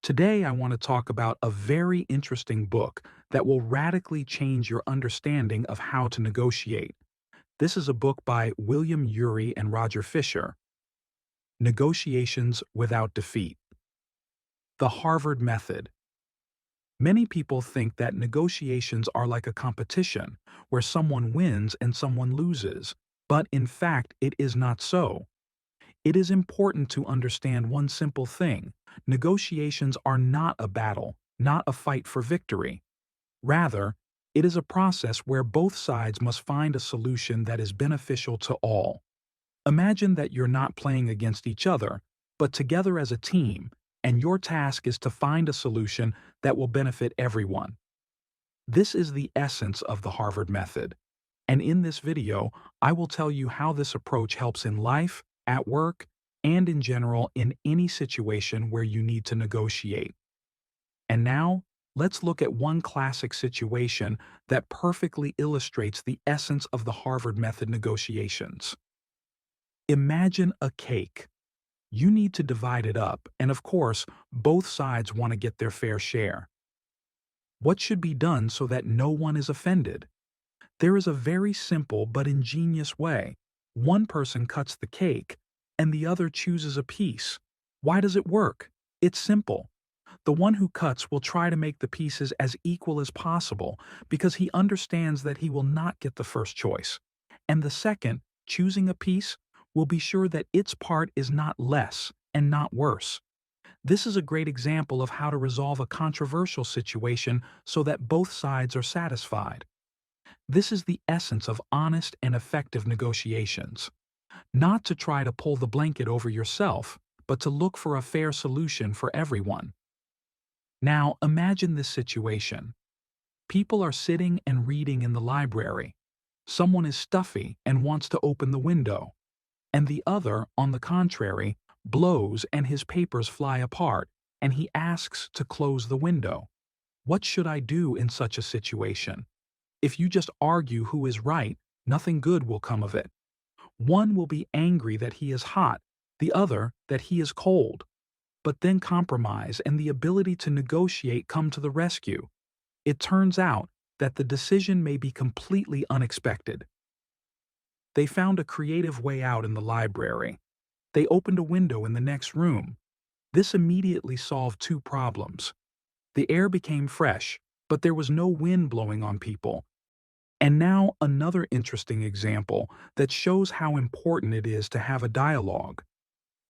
Today, I want to talk about a very interesting book that will radically change your understanding of how to negotiate. This is a book by William Ury and Roger Fisher, Negotiations Without Defeat. The Harvard Method. Many people think that negotiations are like a competition, where someone wins and someone loses, but in fact, it is not so. It is important to understand one simple thing: negotiations are not a battle, not a fight for victory. Rather, it is a process where both sides must find a solution that is beneficial to all. Imagine that you're not playing against each other, but together as a team, and your task is to find a solution that will benefit everyone. This is the essence of the Harvard Method. And in this video, I will tell you how this approach helps in life, at work, and in general in any situation where you need to negotiate. And now, let's look at one classic situation that perfectly illustrates the essence of the Harvard Method negotiations. Imagine a cake. You need to divide it up, and of course, both sides want to get their fair share. What should be done so that no one is offended? There is a very simple but ingenious way. One person cuts the cake, and the other chooses a piece. Why does it work? It's simple. The one who cuts will try to make the pieces as equal as possible because he understands that he will not get the first choice. And the second, choosing a piece, will be sure that its part is not less and not worse. This is a great example of how to resolve a controversial situation so that both sides are satisfied. This is the essence of honest and effective negotiations. Not to try to pull the blanket over yourself, but to look for a fair solution for everyone. Now, imagine this situation. People are sitting and reading in the library. Someone is stuffy and wants to open the window, and the other, on the contrary, blows and his papers fly apart, and he asks to close the window. What should I do in such a situation? If you just argue who is right, nothing good will come of it. One will be angry that he is hot, the other that he is cold. But then compromise and the ability to negotiate come to the rescue. It turns out that the decision may be completely unexpected. They found a creative way out in the library. They opened a window in the next room. This immediately solved two problems. The air became fresh, but there was no wind blowing on people. And now another interesting example that shows how important it is to have a dialogue.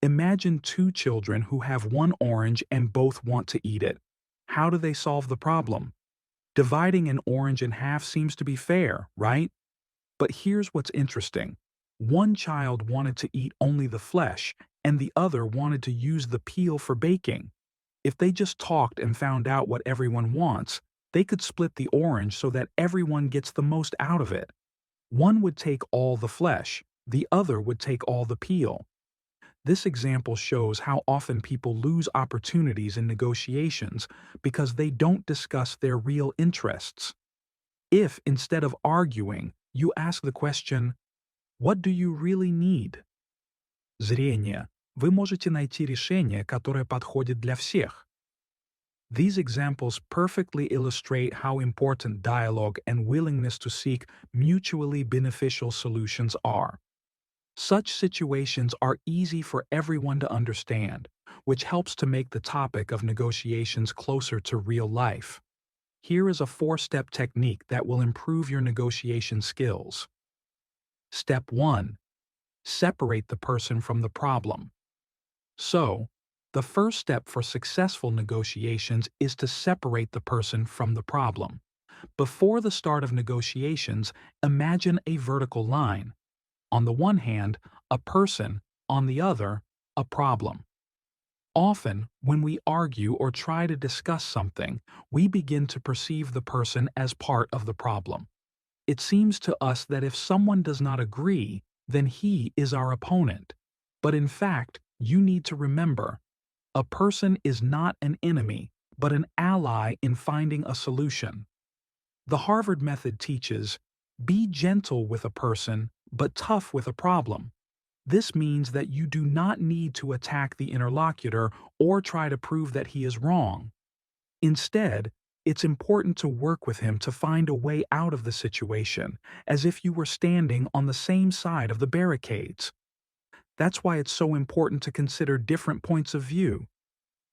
Imagine two children who have one orange and both want to eat it. How do they solve the problem? Dividing an orange in half seems to be fair, right? But here's what's interesting. One child wanted to eat only the flesh, and the other wanted to use the peel for baking. If they just talked and found out what everyone wants, they could split the orange so that everyone gets the most out of it. One would take all the flesh, the other would take all the peel. This example shows how often people lose opportunities in negotiations because they don't discuss their real interests. If, instead of arguing, you ask the question, "What do you really need?" Зрение. Вы можете найти решение, которое подходит для всех. These examples perfectly illustrate how important dialogue and willingness to seek mutually beneficial solutions are. Such situations are easy for everyone to understand, which helps to make the topic of negotiations closer to real life. Here is a four-step technique that will improve your negotiation skills. Step 1. Separate the person from the problem. So, the first step for successful negotiations is to separate the person from the problem. Before the start of negotiations, imagine a vertical line. On the one hand, a person, on the other, a problem. Often, when we argue or try to discuss something, we begin to perceive the person as part of the problem. It seems to us that if someone does not agree, then he is our opponent. But in fact, you need to remember, a person is not an enemy, but an ally in finding a solution. The Harvard Method teaches, be gentle with a person, but tough with a problem. This means that you do not need to attack the interlocutor or try to prove that he is wrong. Instead, it's important to work with him to find a way out of the situation, as if you were standing on the same side of the barricades. That's why it's so important to consider different points of view.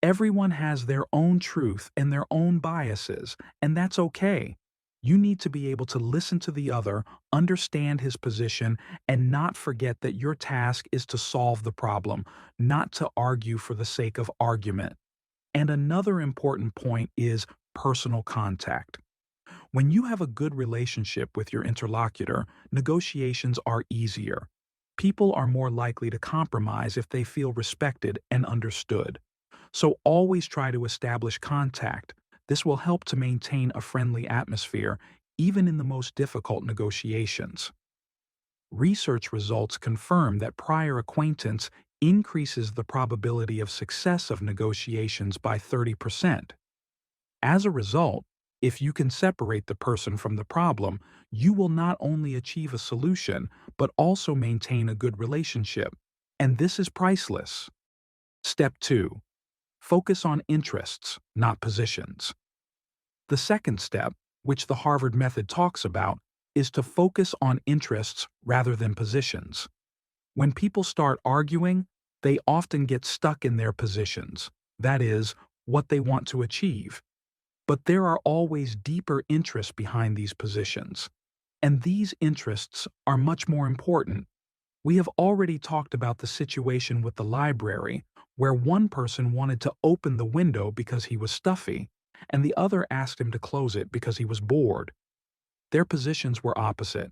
Everyone has their own truth and their own biases, and that's okay. You need to be able to listen to the other, understand his position, and not forget that your task is to solve the problem, not to argue for the sake of argument. And another important point is personal contact. When you have a good relationship with your interlocutor, negotiations are easier. People are more likely to compromise if they feel respected and understood. So always try to establish contact. This will help to maintain a friendly atmosphere, even in the most difficult negotiations. Research results confirm that prior acquaintance increases the probability of success of negotiations by 30%. As a result, if you can separate the person from the problem, you will not only achieve a solution, but also maintain a good relationship. And this is priceless. Step 2. Focus on interests, not positions. The second step, which the Harvard method talks about, is to focus on interests rather than positions. When people start arguing, they often get stuck in their positions, that is, what they want to achieve. But there are always deeper interests behind these positions. And these interests are much more important. We have already talked about the situation with the library, where one person wanted to open the window because he was stuffy, and the other asked him to close it because he was bored. Their positions were opposite,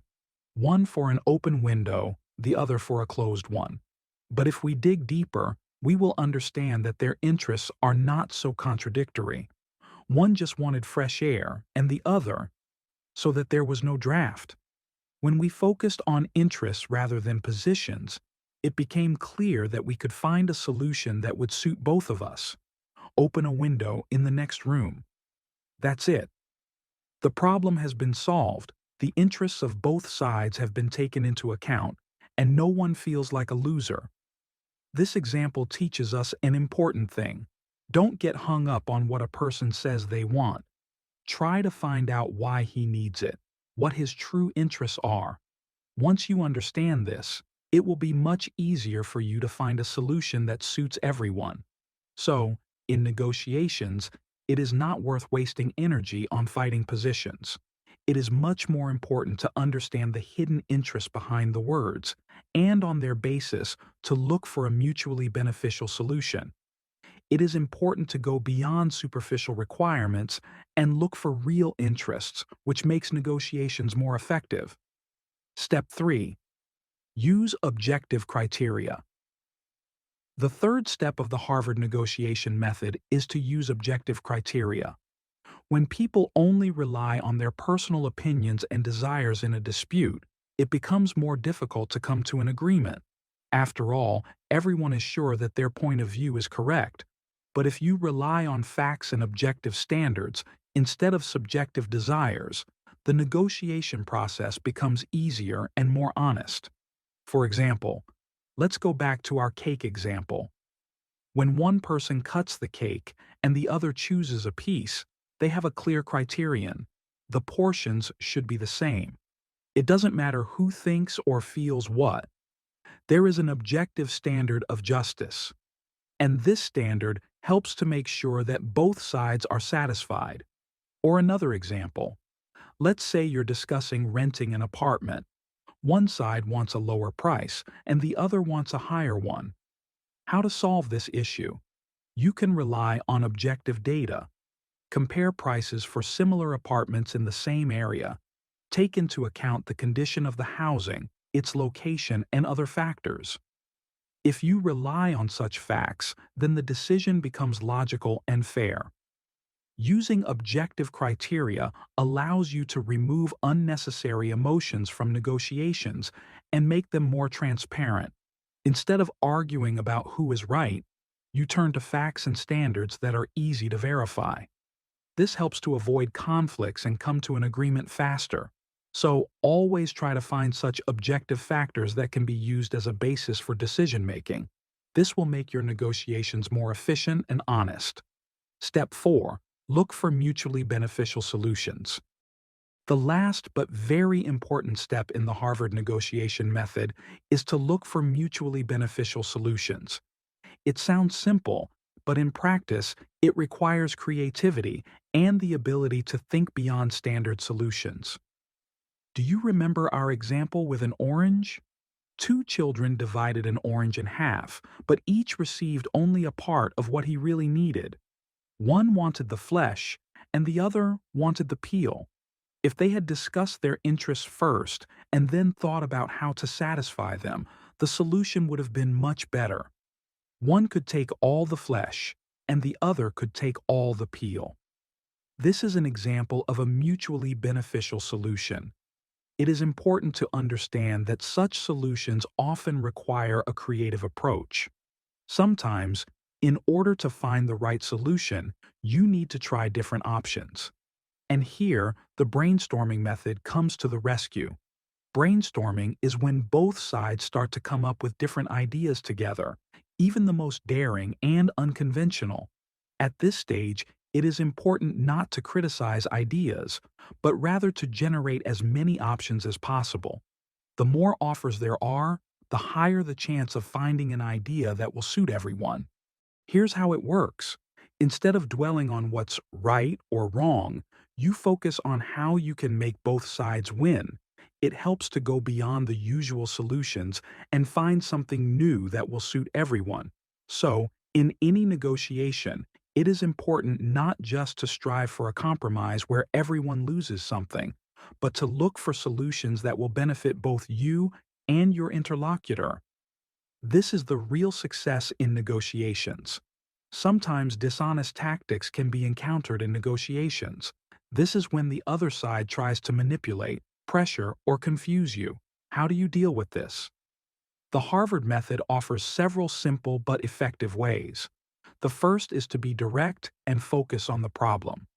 one for an open window, the other for a closed one. But if we dig deeper, we will understand that their interests are not so contradictory. One just wanted fresh air, and the other, so that there was no draft. When we focused on interests rather than positions, it became clear that we could find a solution that would suit both of us. Open a window in the next room. That's it. The problem has been solved, the interests of both sides have been taken into account, and no one feels like a loser. This example teaches us an important thing. Don't get hung up on what a person says they want. Try to find out why he needs it, what his true interests are. Once you understand this, it will be much easier for you to find a solution that suits everyone. So, in negotiations, it is not worth wasting energy on fighting positions. It is much more important to understand the hidden interest behind the words, and on their basis, to look for a mutually beneficial solution. It is important to go beyond superficial requirements and look for real interests, which makes negotiations more effective. Step 3. Use objective criteria. The third step of the Harvard negotiation method is to use objective criteria. When people only rely on their personal opinions and desires in a dispute, it becomes more difficult to come to an agreement. After all, everyone is sure that their point of view is correct. But if you rely on facts and objective standards instead of subjective desires, the negotiation process becomes easier and more honest. For example, let's go back to our cake example. When one person cuts the cake and the other chooses a piece, they have a clear criterion. The portions should be the same. It doesn't matter who thinks or feels what. There is an objective standard of justice. And this standard helps to make sure that both sides are satisfied. Or another example. Let's say you're discussing renting an apartment. One side wants a lower price, and the other wants a higher one. How to solve this issue? You can rely on objective data. Compare prices for similar apartments in the same area. Take into account the condition of the housing, its location, and other factors. If you rely on such facts, then the decision becomes logical and fair. Using objective criteria allows you to remove unnecessary emotions from negotiations and make them more transparent. Instead of arguing about who is right, you turn to facts and standards that are easy to verify. This helps to avoid conflicts and come to an agreement faster. So always try to find such objective factors that can be used as a basis for decision-making. This will make your negotiations more efficient and honest. Step 4. Look for mutually beneficial solutions. The last but very important step in the Harvard negotiation method is to look for mutually beneficial solutions. It sounds simple, but in practice, it requires creativity and the ability to think beyond standard solutions. Do you remember our example with an orange? Two children divided an orange in half, but each received only a part of what he really needed. One wanted the flesh, and the other wanted the peel. If they had discussed their interests first and then thought about how to satisfy them, the solution would have been much better. One could take all the flesh, and the other could take all the peel. This is an example of a mutually beneficial solution. It is important to understand that such solutions often require a creative approach. Sometimes, in order to find the right solution, you need to try different options. And here, the brainstorming method comes to the rescue. Brainstorming is when both sides start to come up with different ideas together, even the most daring and unconventional. At this stage, it is important not to criticize ideas, but rather to generate as many options as possible. The more offers there are, the higher the chance of finding an idea that will suit everyone. Here's how it works. Instead of dwelling on what's right or wrong, you focus on how you can make both sides win. It helps to go beyond the usual solutions and find something new that will suit everyone. So, in any negotiation, it is important not just to strive for a compromise where everyone loses something, but to look for solutions that will benefit both you and your interlocutor. This is the real success in negotiations. Sometimes dishonest tactics can be encountered in negotiations. This is when the other side tries to manipulate, pressure, or confuse you. How do you deal with this? The Harvard method offers several simple but effective ways. The first is to be direct and focus on the problem.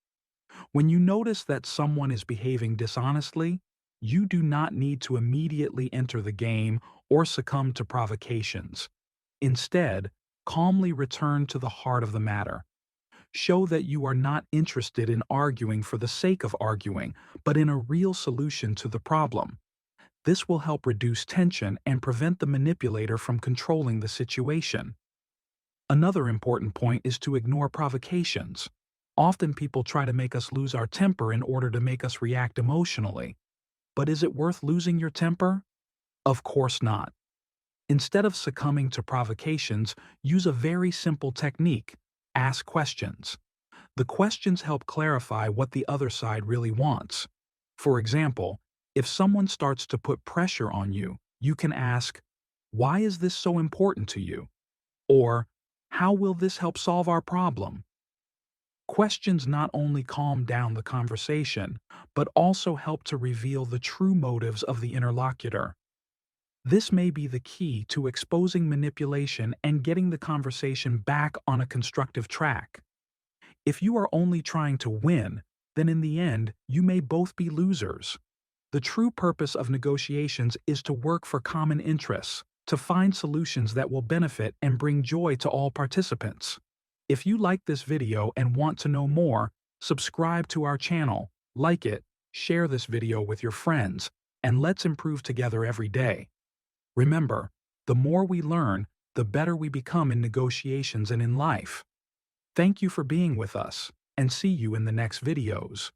When you notice that someone is behaving dishonestly, you do not need to immediately enter the game or succumb to provocations. Instead, calmly return to the heart of the matter. Show that you are not interested in arguing for the sake of arguing, but in a real solution to the problem. This will help reduce tension and prevent the manipulator from controlling the situation. Another important point is to ignore provocations. Often people try to make us lose our temper in order to make us react emotionally. But is it worth losing your temper? Of course not. Instead of succumbing to provocations, use a very simple technique. Ask questions. The questions help clarify what the other side really wants. For example, if someone starts to put pressure on you, you can ask, "Why is this so important to you?" Or, "How will this help solve our problem?" Questions not only calm down the conversation, but also help to reveal the true motives of the interlocutor. This may be the key to exposing manipulation and getting the conversation back on a constructive track. If you are only trying to win, then in the end, you may both be losers. The true purpose of negotiations is to work for common interests, to find solutions that will benefit and bring joy to all participants. If you like this video and want to know more, subscribe to our channel, like it, share this video with your friends, and let's improve together every day. Remember, the more we learn, the better we become in negotiations and in life. Thank you for being with us, and see you in the next videos.